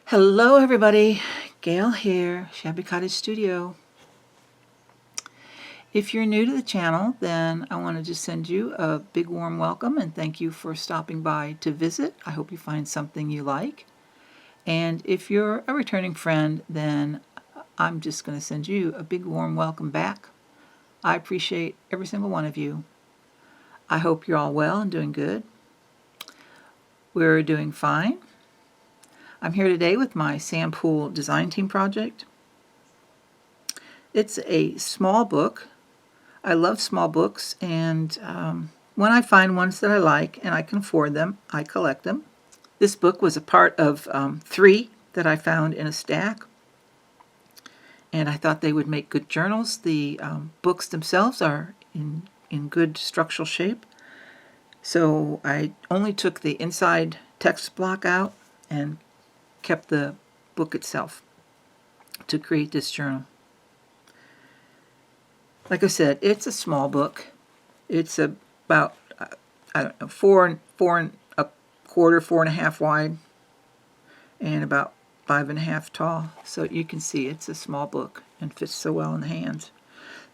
Hello everybody, Gail here, Shabby Cottage Studio. If you're new to the channel, then I want to just send you a big warm welcome and thank you for stopping by to visit. I hope you find something you like. And if you're a returning friend, then I'm just going to send you a big warm welcome back. I appreciate every single one of you. I hope you're all well and doing good. We're doing fine. I'm here today with my sampoole design team project. It's a small book. I love small books, and when I find ones that I like and I can afford them, I collect them. This book was a part of 3 that I found in a stack, and I thought they would make good journals. The books themselves are in good structural shape, so I only took the inside text block out and kept the book itself to create this journal. Like I said, it's a small book. It's about, I don't know, 4 and a quarter, 4.5 wide, and about 5.5 tall. So you can see it's a small book and fits so well in the hands.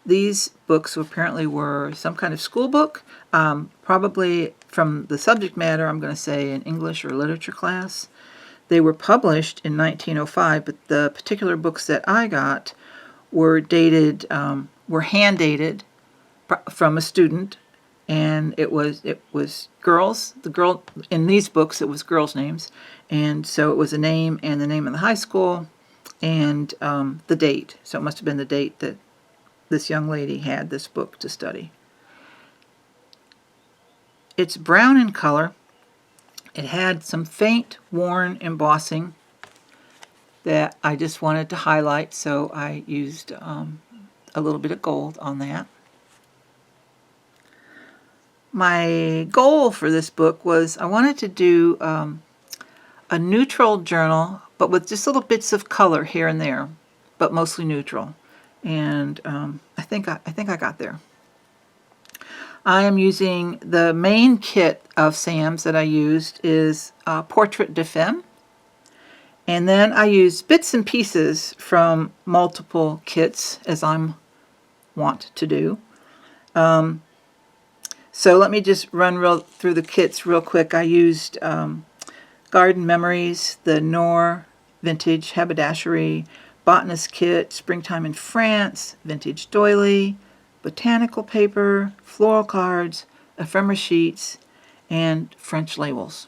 These books apparently were some kind of school book, probably from the subject matter, I'm going to say an English or literature class. They were published in 1905, but the particular books that I got were dated, were hand dated from a student, and it was girls. The girl in these books, it was girls' names, and so it was a name and the name of the high school and the date. So it must have been the date that this young lady had this book to study. It's brown in color. It had some faint, worn embossing that I just wanted to highlight, so I used a little bit of gold on that. My goal for this book was I wanted to do a neutral journal, but with just little bits of color here and there, but mostly neutral. And I think I got there. I am using the main kit of Sam's that I used is Portrait de Femme. And then I used bits and pieces from multiple kits, as I'm wont to do. So let me just run through the kits real quick. I used Garden Memories, the Noir Vintage Haberdashery, Botanist Kit, Springtime in France, Vintage Doilies, Botanical Paper, Floral Cards, Ephemera Sheets, and French labels.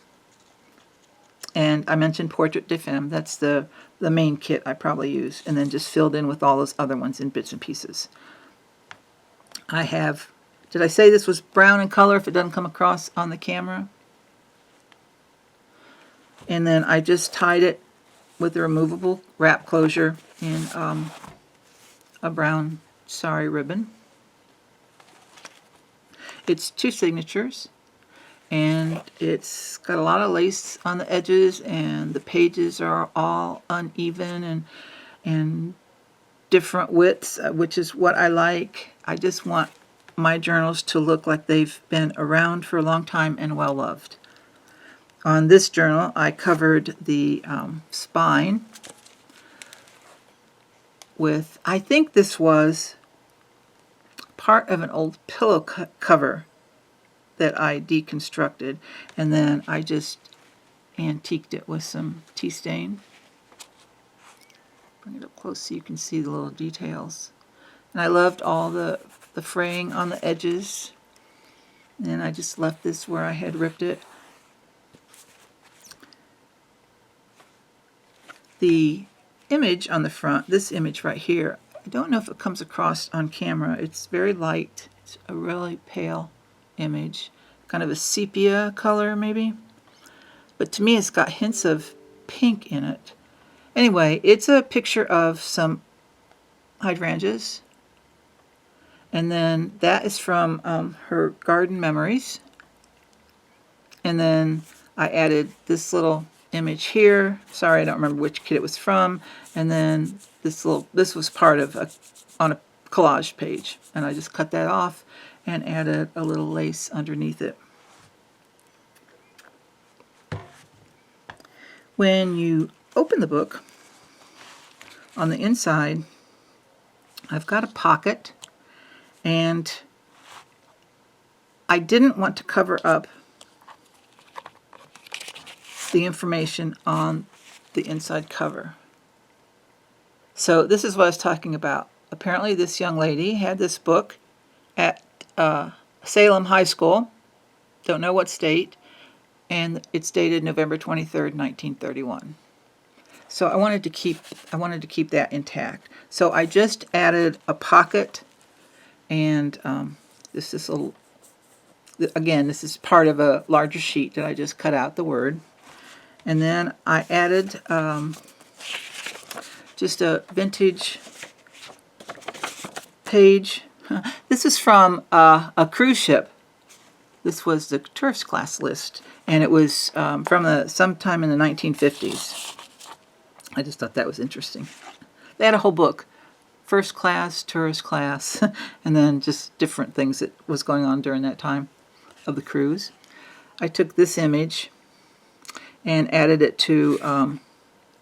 And I mentioned Portrait de Femme. That's the main kit I probably use, and then just filled in with all those other ones in bits and pieces. I have, did I say this was brown in color if it doesn't come across on the camera? And then I just tied it with a removable wrap closure in a brown sari ribbon. It's 2 signatures, and it's got a lot of lace on the edges, and the pages are all uneven and different widths, which is what I like. I just want my journals to look like they've been around for a long time and well loved. On this journal, I covered the spine with, I think this was part of an old pillow cover that I deconstructed, and then I just antiqued it with some tea stain. Bring it up close so you can see the little details. And I loved all the fraying on the edges, and I just left this where I had ripped it. The image on the front, this image right here, I don't know if it comes across on camera. It's very light. It's a really pale image, kind of a sepia color maybe. But to me it's got hints of pink in it. Anyway, it's a picture of some hydrangeas. And then that is from her Garden Memories. And then I added this little image here. Sorry, I don't remember which kit it was from. And then this was part of on a collage page, and I just cut that off and added a little lace underneath it. When you open the book, on the inside, I've got a pocket, and I didn't want to cover up the information on the inside cover. So this is what I was talking about. Apparently this young lady had this book at Salem High School, don't know what state, and it's dated November 23rd, 1931. So I wanted to keep that intact. So I just added a pocket, and this is this is part of a larger sheet that I just cut out the word. And then I added just a vintage page. This is from a cruise ship. This was the tourist class list, and it was from sometime in the 1950s. I just thought that was interesting. They had a whole book, first class, tourist class, and then just different things that was going on during that time of the cruise. I took this image and added it to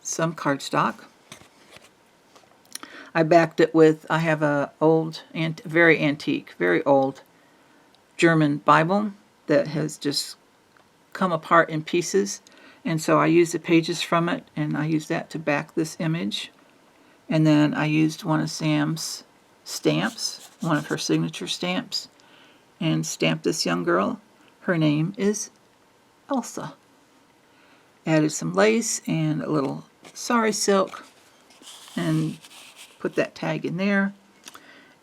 some cardstock. I backed it with, I have a old, very antique, very old German Bible that has just come apart in pieces, and so I used the pages from it, and I used that to back this image. And then I used one of Sam's stamps, one of her signature stamps, and stamped this young girl. Her name is Elsa. Added some lace and a little sari silk and put that tag in there.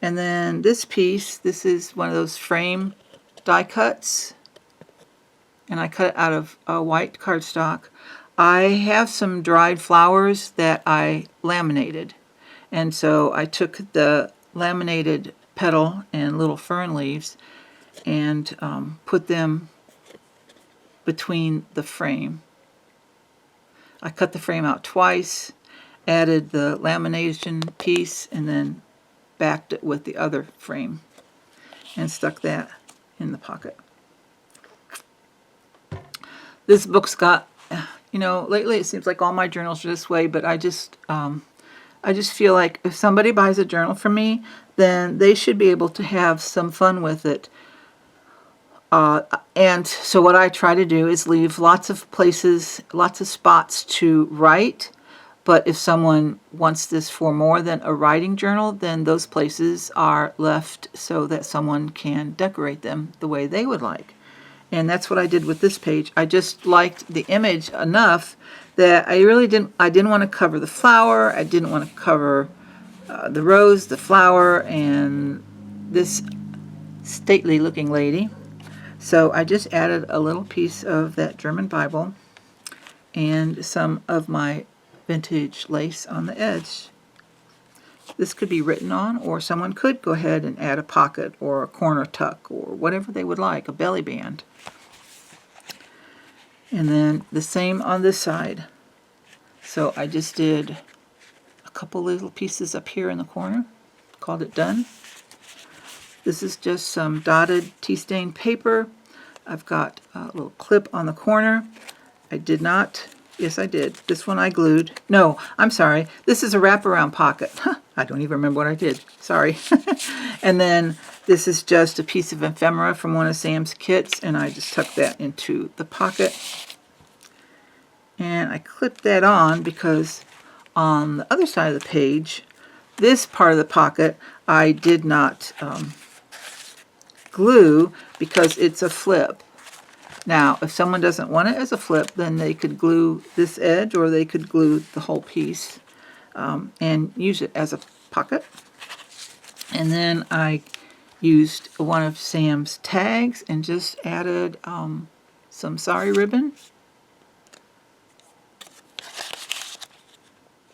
And then this piece, this is one of those frame die cuts, and I cut it out of white cardstock. I have some dried flowers that I laminated, and so I took the laminated petal and little fern leaves and put them between the frame. I cut the frame out twice, added the lamination piece, and then backed it with the other frame and stuck that in the pocket. This book's got, lately it seems like all my journals are this way, but I just feel like if somebody buys a journal from me, then they should be able to have some fun with it. And so what I try to do is leave lots of places, lots of spots to write. But if someone wants this for more than a writing journal, then those places are left so that someone can decorate them the way they would like. And that's what I did with this page. I just liked the image enough that I didn't want to cover the flower. I didn't want to cover the rose, the flower, and this stately looking lady. So I just added a little piece of that German Bible and some of my vintage lace on the edge. This could be written on, or someone could go ahead and add a pocket or a corner tuck or whatever they would like, a belly band. And then the same on this side. So I just did a couple little pieces up here in the corner, called it done. This is just some dotted tea stain paper. I've got a little clip on the corner. I did not, yes I did. This one I glued. No, I'm sorry. This is a wraparound pocket. I don't even remember what I did. Sorry. And then this is just a piece of ephemera from one of Sam's kits, and I just tucked that into the pocket. And I clipped that on because on the other side of the page, this part of the pocket, I did not glue because it's a flip. Now, if someone doesn't want it as a flip, then they could glue this edge, or they could glue the whole piece and use it as a pocket. And then I used one of Sam's tags and just added some sari ribbon.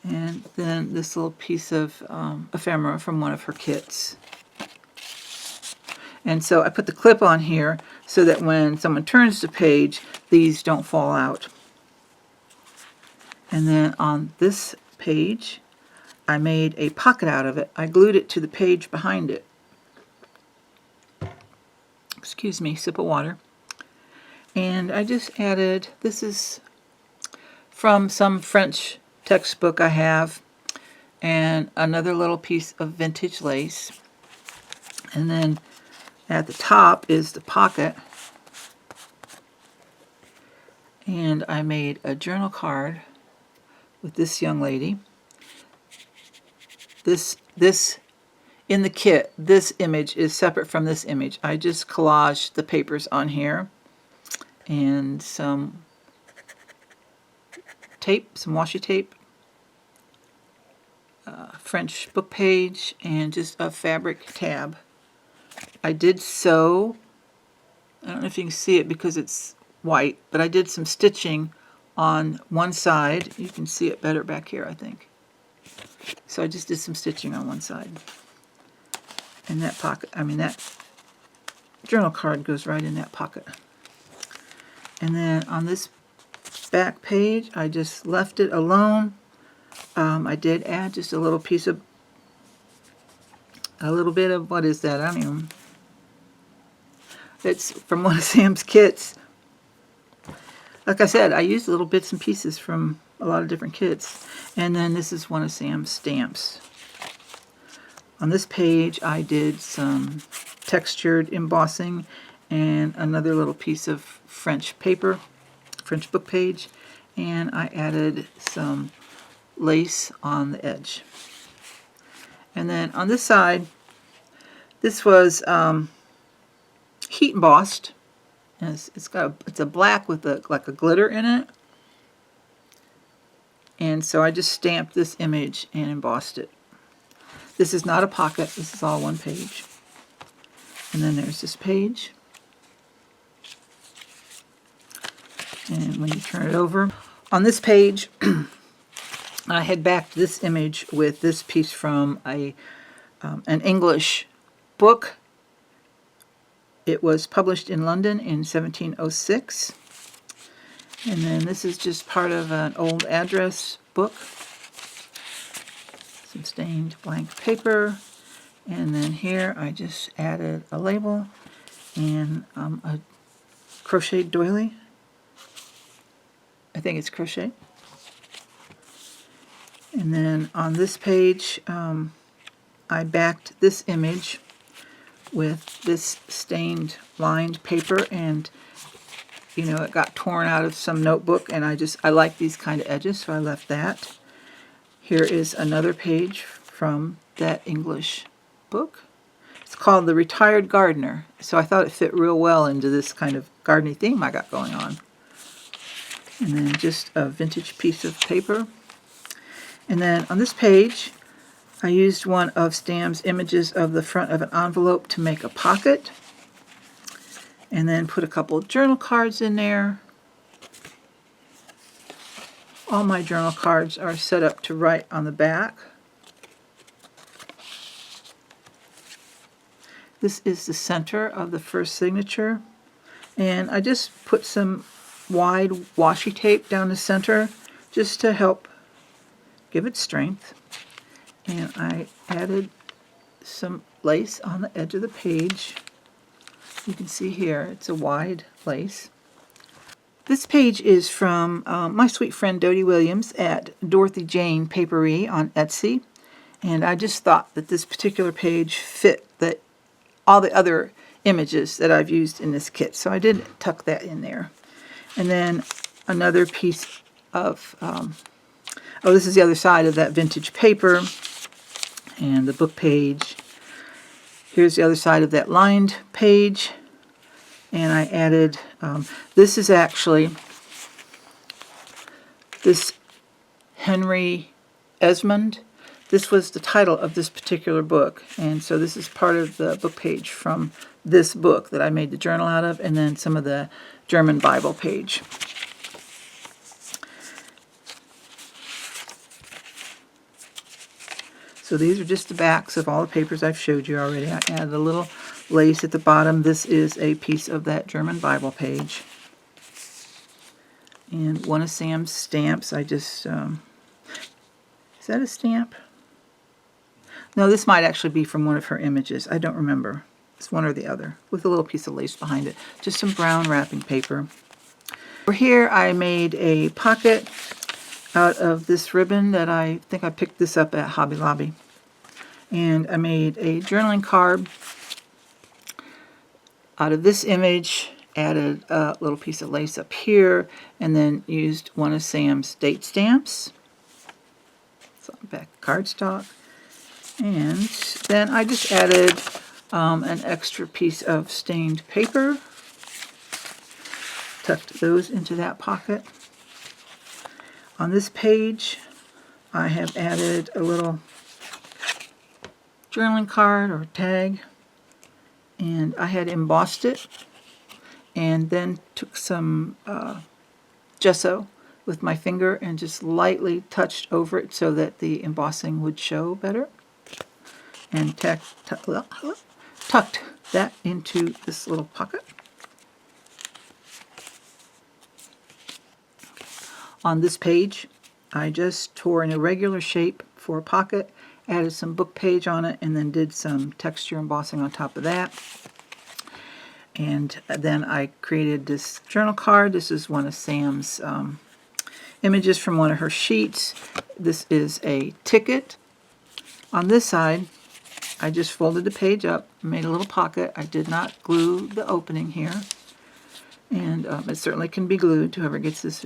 And then this little piece of ephemera from one of her kits. And so I put the clip on here so that when someone turns the page, these don't fall out. And then on this page, I made a pocket out of it. I glued it to the page behind it. Excuse me, sip of water. And I just added, this is from some French textbook I have, and another little piece of vintage lace. And then at the top is the pocket. And I made a journal card with this young lady. This in the kit, this image is separate from this image. I just collaged the papers on here and some tape, some washi tape, French book page, and just a fabric tab. I did sew. I don't know if you can see it because it's white, but I did some stitching on one side. You can see it better back here, I think. So I just did some stitching on one side. And that pocket, that journal card goes right in that pocket. And then on this back page, I just left it alone. I did add just a little bit of, what is that? I don't even. It's from one of Sam's kits. Like I said, I used little bits and pieces from a lot of different kits. And then this is one of Sam's stamps. On this page, I did some textured embossing and another little piece of French paper, French book page, and I added some lace on the edge. And then on this side, this was heat embossed. And it's a black with like a glitter in it. And so I just stamped this image and embossed it. This is not a pocket, this is all one page. And then there's this page. And when you turn it over, on this page, I had backed this image with this piece from an English book. It was published in London in 1706. And then this is just part of an old address book. Some stained blank paper, and then here I just added a label and a crocheted doily. I think it's crochet. And then on this page, I backed this image with this stained lined paper, and it got torn out of some notebook, and I like these kind of edges, so I left that. Here is another page from that English book. It's called The Retired Gardener, so I thought it fit real well into this kind of gardening theme I got going on. And then just a vintage piece of paper. And then on this page, I used one of Sam's images of the front of an envelope to make a pocket. And then put a couple journal cards in there. All my journal cards are set up to write on the back. This is the center of the first signature. And I just put some wide washi tape down the center just to help give it strength. And I added some lace on the edge of the page. You can see here, it's a wide lace. This page is from my sweet friend Dodie Williams at Dorothy Jane Papery on Etsy. And I just thought that this particular page fit all the other images that I've used in this kit. So I did tuck that in there. And then another piece of, this is the other side of that vintage paper and the book page. Here's the other side of that lined page. And I added, this is actually this Henry Esmond. This was the title of this particular book. And so this is part of the book page from this book that I made the journal out of, and then some of the German Bible page. So these are just the backs of all the papers I've showed you already. I added a little lace at the bottom. This is a piece of that German Bible page. And one of Sam's stamps, I just, is that a stamp? No, this might actually be from one of her images. I don't remember. It's one or the other, with a little piece of lace behind it. Just some brown wrapping paper. Over here I made a pocket out of this ribbon that I think I picked this up at Hobby Lobby. And I made a journaling card out of this image, added a little piece of lace up here, and then used one of Sam's date stamps. So back cardstock. And then I just added an extra piece of stained paper. Tucked those into that pocket. On this page, I have added a little journaling card or tag, and I had embossed it and then took some gesso with my finger and just lightly touched over it so that the embossing would show better, and tucked that into this little pocket. On this page, I just tore an irregular shape for a pocket, added some book page on it, and then did some texture embossing on top of that. And then I created this journal card. This is one of Sam's images from one of her sheets. This is a ticket. On this side, I just folded the page up, made a little pocket. I did not glue the opening here. And it certainly can be glued to whoever gets this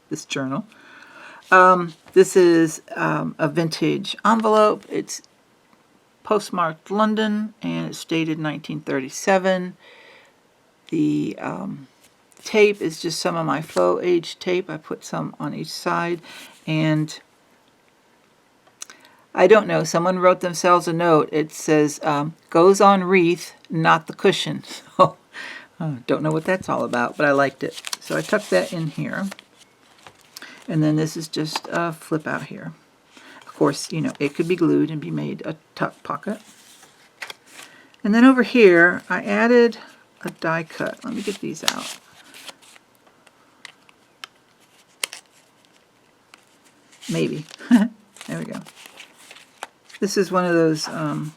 this journal. This is a vintage envelope. It's postmarked London, and it's dated 1937. The tape is just some of my faux age tape. I put some on each side, and I don't know, someone wrote themselves a note. It says, goes on wreath, not the cushion. So, don't know what that's all about, but I liked it. So I tucked that in here. And then this is just a flip out here. Of course, you know, it could be glued and be made a tuck pocket. And then over here, I added a die cut. Let me get these out. Maybe. There we go. This is one of those, I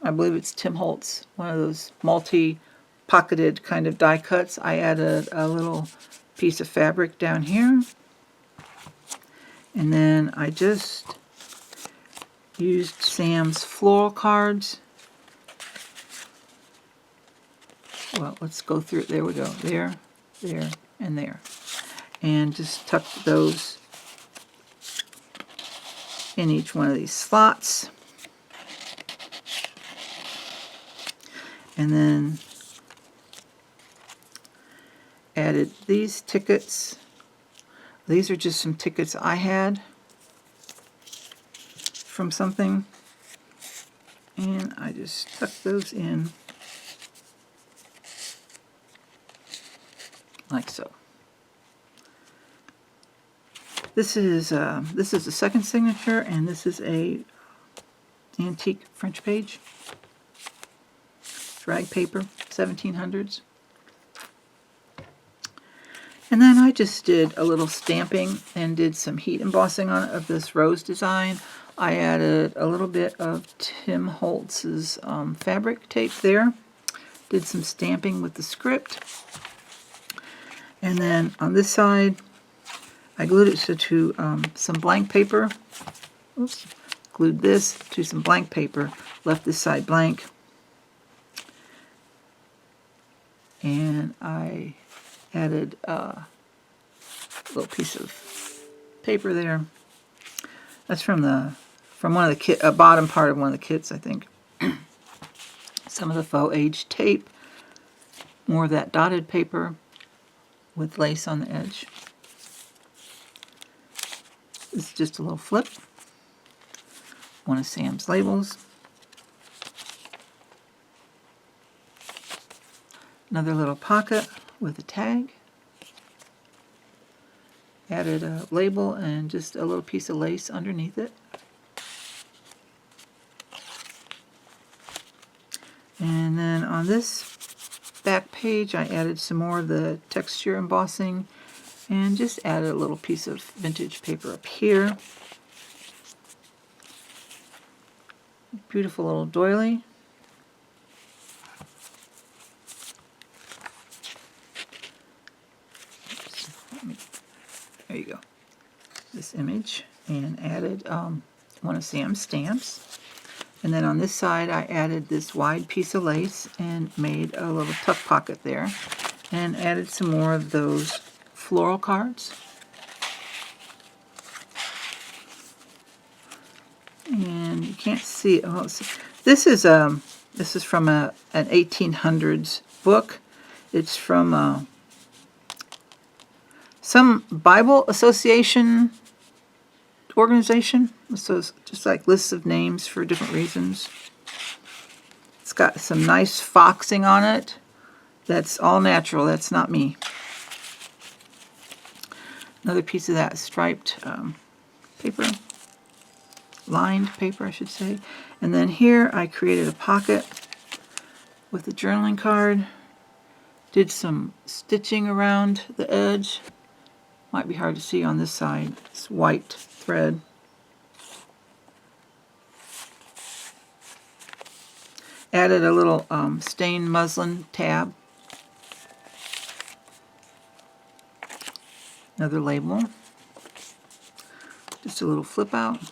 believe it's Tim Holtz, one of those multi-pocketed kind of die cuts. I added a little piece of fabric down here. And then I just used Sam's Floral Cards. Well, let's go through it. There we go. There, there, and there. And just tuck those in each one of these slots. And then added these tickets. These are just some tickets I had from something, and I just tuck those in like so. This is the second signature, and this is a antique French page, drag paper, 1700s. And then I just did a little stamping and did some heat embossing on it of this rose design. I added a little bit of Tim Holtz's fabric tape there. Did some stamping with the script. And then on this side, I glued it to some blank paper. Oops. Glued this to some blank paper. Left this side blank. And I added a little piece of paper there. That's from one of the kit, a bottom part of one of the kits, I think. Some of the faux age tape, more of that dotted paper with lace on the edge. This is just a little flip. One of Sam's labels. Another little pocket with a tag. Added a label and just a little piece of lace underneath it. And then on this back page, I added some more of the texture embossing and just added a little piece of vintage paper up here. Beautiful little doily. this image and added one of Sam's stamps. And then on this side I added this wide piece of lace and made a little tuck pocket there, and added some more of those floral cards. And you can't see it. Oh, this is from an 1800s book. It's from some Bible Association organization. So it's just like lists of names for different reasons. It's got some nice foxing on it. That's all natural. That's not me. Another piece of that striped paper. Lined paper, I should say. And then here I created a pocket with a journaling card. Did some stitching around the edge. Might be hard to see on this side. It's white thread. Added a little stained muslin tab. Another label. Just a little flip out.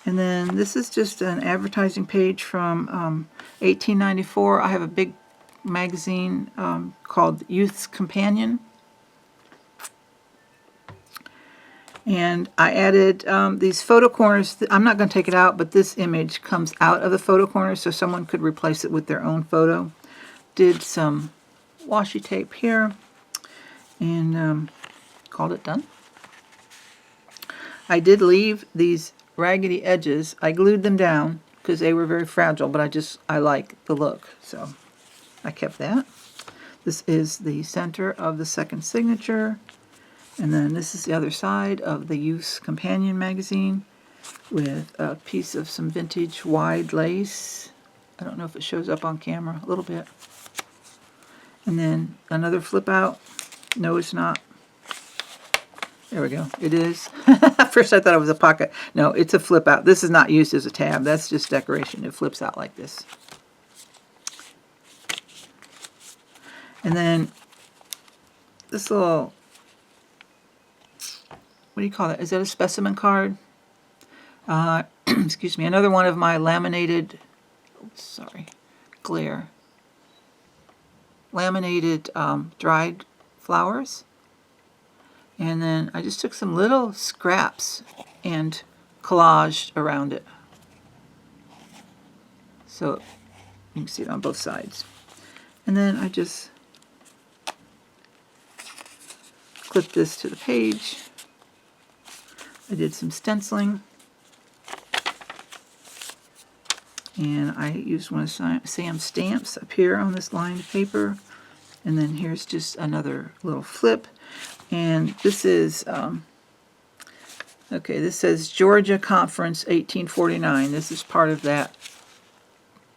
And then this is just an advertising page from 1894. I have a big magazine called Youth's Companion. And I added these photo corners. I'm not going to take it out, but this image comes out of the photo corner, so someone could replace it with their own photo. Did some washi tape here and called it done. I did leave these raggedy edges. I glued them down because they were very fragile, but I like the look, so I kept that. This is the center of the second signature. And then this is the other side of the Youth's Companion magazine with a piece of some vintage wide lace. I don't know if it shows up on camera, a little bit. And then another flip out. No, it's not. There we go. It is. At first I thought it was a pocket. No, it's a flip out. This is not used as a tab. That's just decoration. It flips out like this. And then this little, what do you call that? Is that a specimen card? Excuse me. Another one of my laminated, laminated dried flowers. And then I just took some little scraps and collaged around it. So you can see it on both sides. And then I just clipped this to the page. I did some stenciling. And I used one of Sam's stamps up here on this lined paper. And then here's just another little flip. And this is, okay, this says Georgia Conference 1849. This is part of that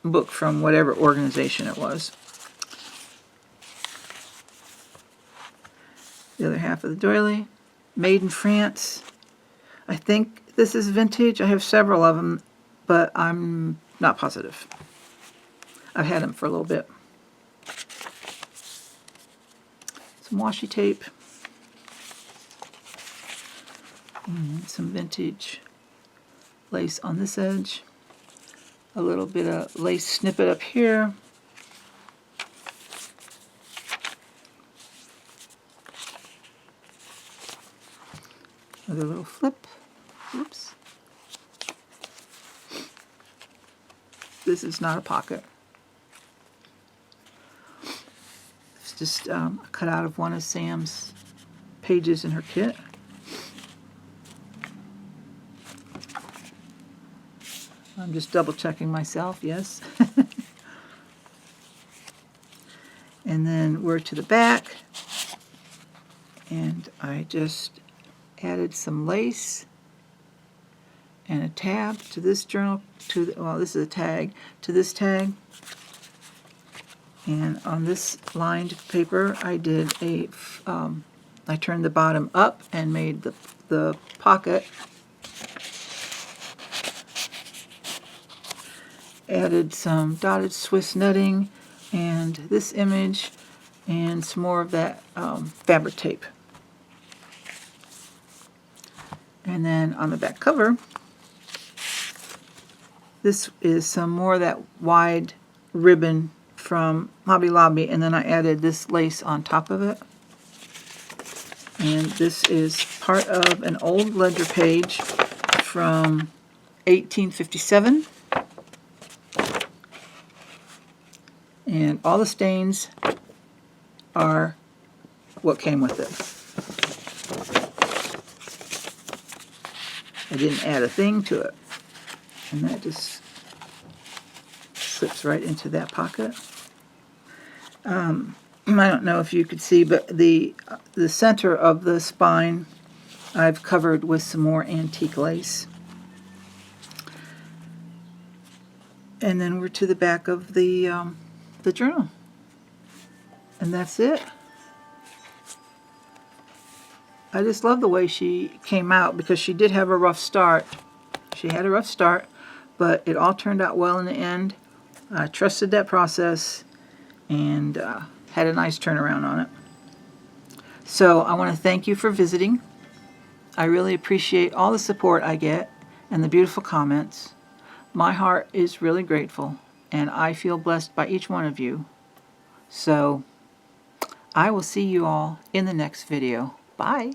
book from whatever organization it was. The other half of the doily, made in France. I think this is vintage. I have several of them, but I'm not positive. I've had them for a little bit. Some washi tape. And some vintage lace on this edge. A little bit of lace snippet up here. Another little flip. Oops. This is not a pocket. It's just cut out of one of Sam's pages in her kit. I'm just double checking myself, yes. And then we're to the back, and I just added some lace and a tab to this journal, well, this is a tag, to this tag. And on this lined paper, I did I turned the bottom up and made the pocket. Added some dotted Swiss netting and this image and some more of that fabric tape. And then on the back cover, this is some more of that wide ribbon from Hobby Lobby, and then I added this lace on top of it. And this is part of an old ledger page from 1857. And all the stains are what came with it. I didn't add a thing to it. And that just slips right into that pocket. I don't know if you could see, but the center of the spine I've covered with some more antique lace. And then we're to the back of the journal. And that's it. I just love the way she came out, because she did have a rough start. She had a rough start, but it all turned out well in the end. I trusted that process and had a nice turnaround on it. So I want to thank you for visiting. I really appreciate all the support I get and the beautiful comments. My heart is really grateful, and I feel blessed by each one of you. So I will see you all in the next video. Bye.